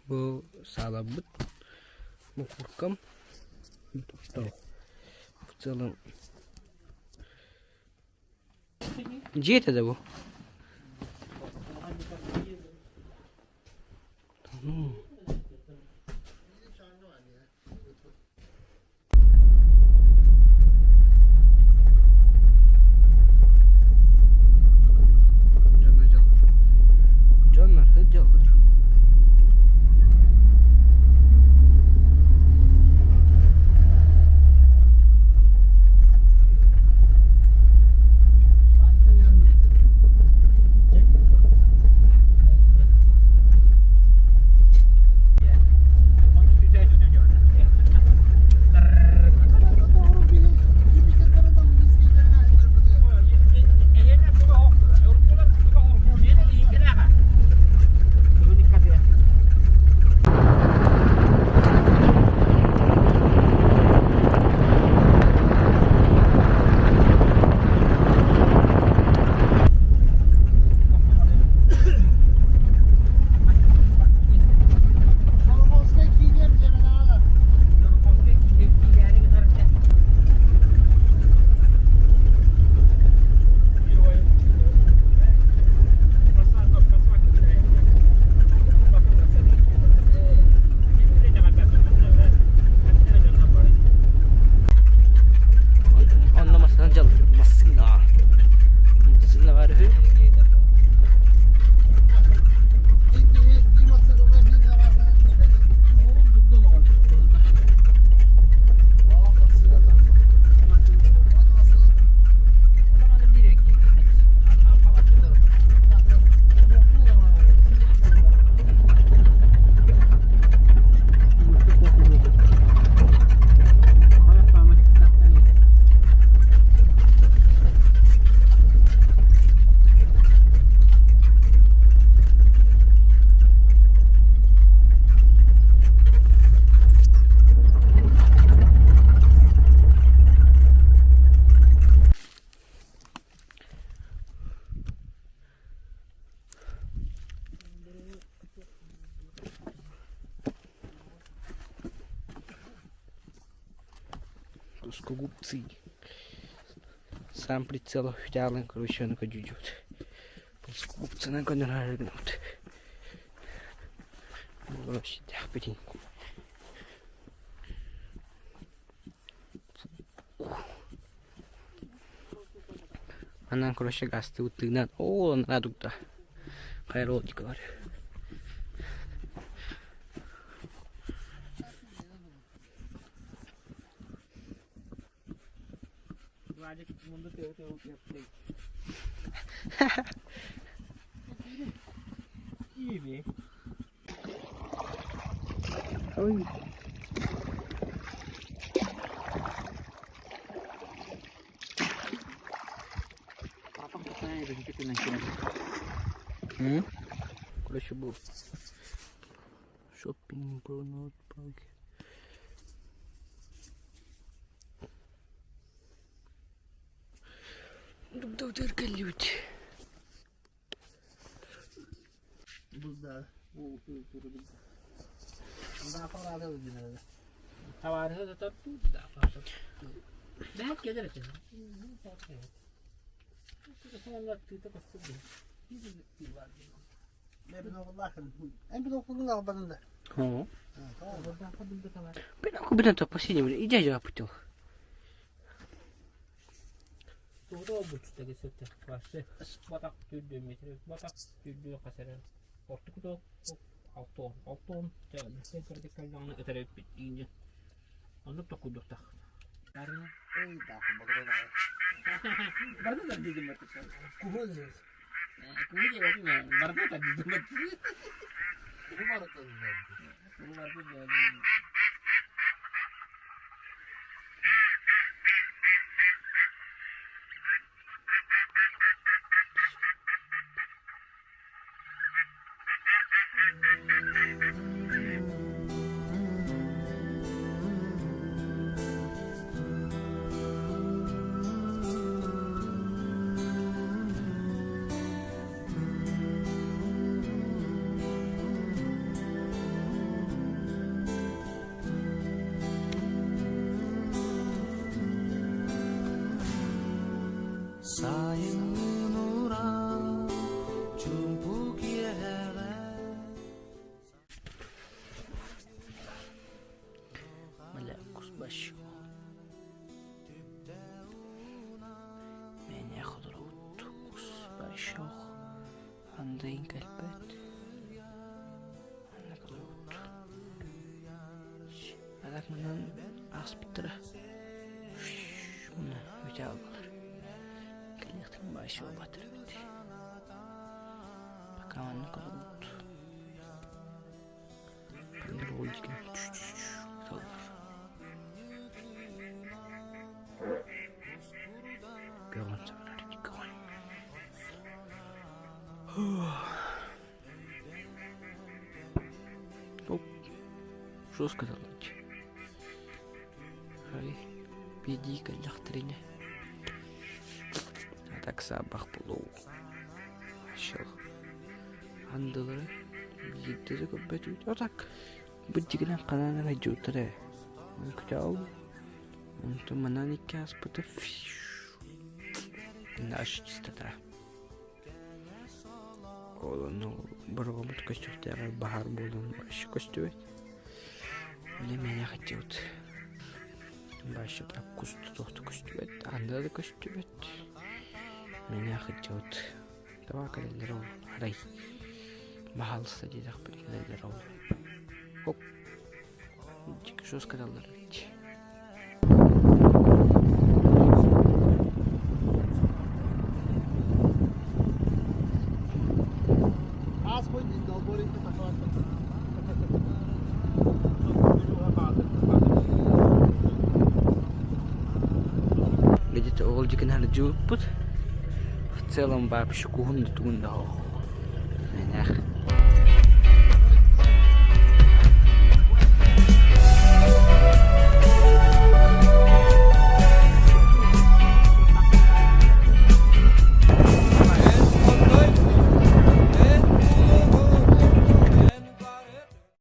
Bu sağlamlık. Bu kurkam. Tuh. Fıçalım. Jet de bu. Tamam. Canlar hıcalar. Плоскогубцы. Сам прицел официально, короче, на кодюджут. Плоскогубцы на контроле гнут. Короче, так, потеньку. Она, короче, гасты вот ты надо. О, надо туда. Хайродик, говорю. İyi. Ой. Папа катает, где ты начал? Короче, был шоппинг был на парке. Burada terkeliydi. Buzda. Bu buzda. Daha fazla da ödünüyor. Tavarı da tuttu daha fazla. Ben gelir ki. Sonra tutu kastı. Bir var. Ben bir Allah'ın. En bir okulun albanında. Hı. Tamam. Burada kabulde tamam. Ben aku benar последний время. Иди aja путил. Doğru buluşta geçti. Başı. Batak tüydü metre. Batak tüydü kaserer. Ortuk da altın. Yani sen kırdıklar yanına öterek bittiğince. Onu da kuduk tak. Yarın ey daha bakıyor. Barda da dedim bak. Kuhuz. Kuhuz ya değil mi? Barda da dedim bak. Bu barda da dedim. Bu barda da Armadan aspitra. Bunu öte alırlar. Kalektin başı o batır öte. Bakalım ne kadar oldu. Pandır oldu ki. Kalır. Görün sana hadi görün. Hop. Şos kadar oldu. Hadi. Bir dika laktırını. Так сабах булу. Шыл. Андылары егдері көпбет өйт. Отак. Бүддігінен қананара жөтірі. Күте ал. Онты манан икі аспыты. Наш чистота. Олыны бір ғымыт көстіктері бағар болын башы көстібет. Оле мене қатжауд. Башы да күсті тоқты көстібет. Андылары көстібет. Меня хотят табак или ролл, рай. Махал стадии так приходили ролл. Оп. Чик, что сказал рать? Где-то олдик надо джупут. В целом вообще кухонный тун дал.